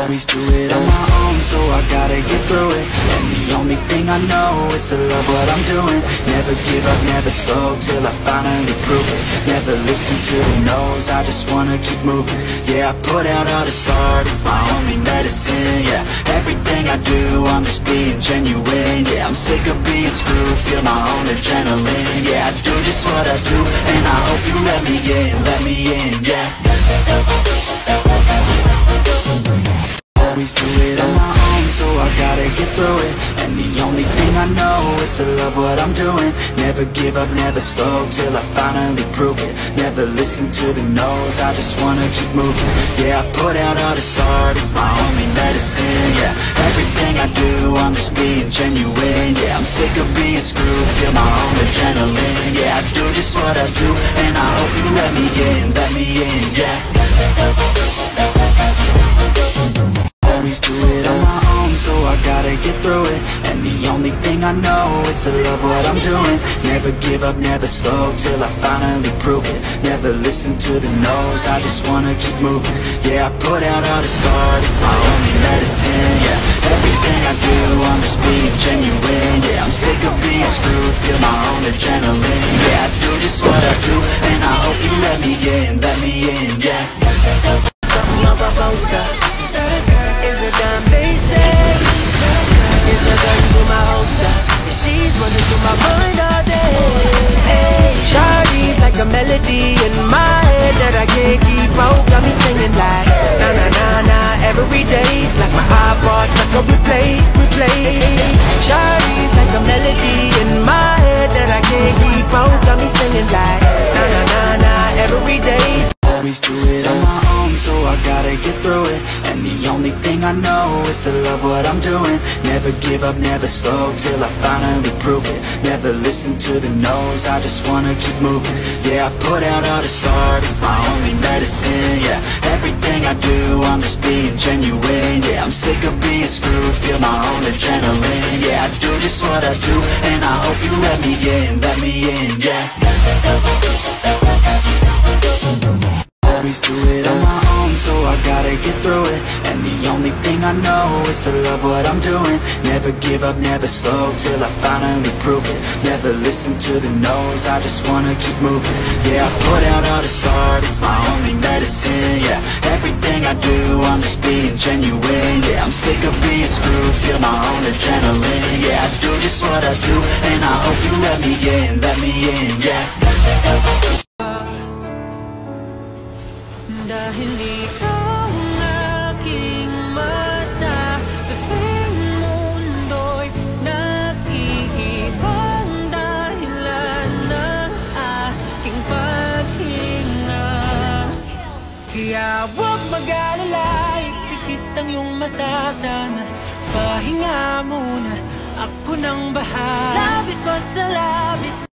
always do it on my own, so I gotta get through it. And the only thing I know is to love what I'm doing. Never give up, never slow, till I finally prove it. Never listen to the no's, I just wanna keep moving. Yeah, I put out all this art, it's my only medicine. Yeah, everything I do, I'm just being genuine. Yeah, I'm sick of being screwed, feel my own adrenaline. Yeah, I do just what I do, and I hope you let me in, yeah. Always do it on my own, so I gotta get through it. And the only thing I know is to love what I'm doing. Never give up, never slow, till I finally prove it. Never listen to the no's, I just wanna keep moving. Yeah, I put out all this art, it's my only medicine. Yeah, everything I do, I'm just being genuine. Yeah, I'm sick of being screwed, feel my own adrenaline. Yeah, I do just what I do, and I hope you let me in, yeah. Always do it on my own, so I gotta get through it. And the only thing I know is to love what I'm doing. Never give up, never slow, till I finally prove it. Never listen to the no's, I just wanna keep moving. Yeah, I put out all this art, it's my only medicine. Yeah, everything I do, I'm just being genuine. Yeah, I'm sick of being screwed, feel my own adrenaline. Yeah, I do just what I do, and I hope you let me in, yeah. Love a poster is a gun, they say. Is a gun to my holster. She's running through my mind all day. Hey, Shawty's like a melody in my head that I can't keep out. Got me singing like na na na na every day's like my eyeballs like a replay. Shawty's like a melody in my head that I can't keep out. Got me singing like na na na na every day's. Always do it on my own, so I gotta get through it. And the only thing I know is to love what I'm doing. Never give up, never slow, till I finally prove it. Never listen to the no's, I just wanna keep moving. Yeah, I put out all this art, it's my only medicine. Yeah, everything I do, I'm just being genuine. Yeah, I'm sick of being screwed, feel my own adrenaline. Yeah, I do just what I do, and I hope you let me in, yeah. Always do it on my own, so I gotta get through it. And the only thing I know is to love what I'm doing. Never give up, never slow, till I finally prove it. Never listen to the no's, I just wanna keep moving. Yeah, I put out all this art, it's my only medicine. Yeah, everything I do, I'm just being genuine. Yeah, I'm sick of being screwed, feel my own adrenaline. Yeah, I do just what I do, and I hope you let me in, yeah. Dahil ikaw ang aking mata, sa tuwing mundo'y nag-iibang dahilan ng aking paghinga. Kaya huwag mag-alala, ipikit ang iyong mata, tama, pahinga muna, ako nang bahala. Labis pa sa labis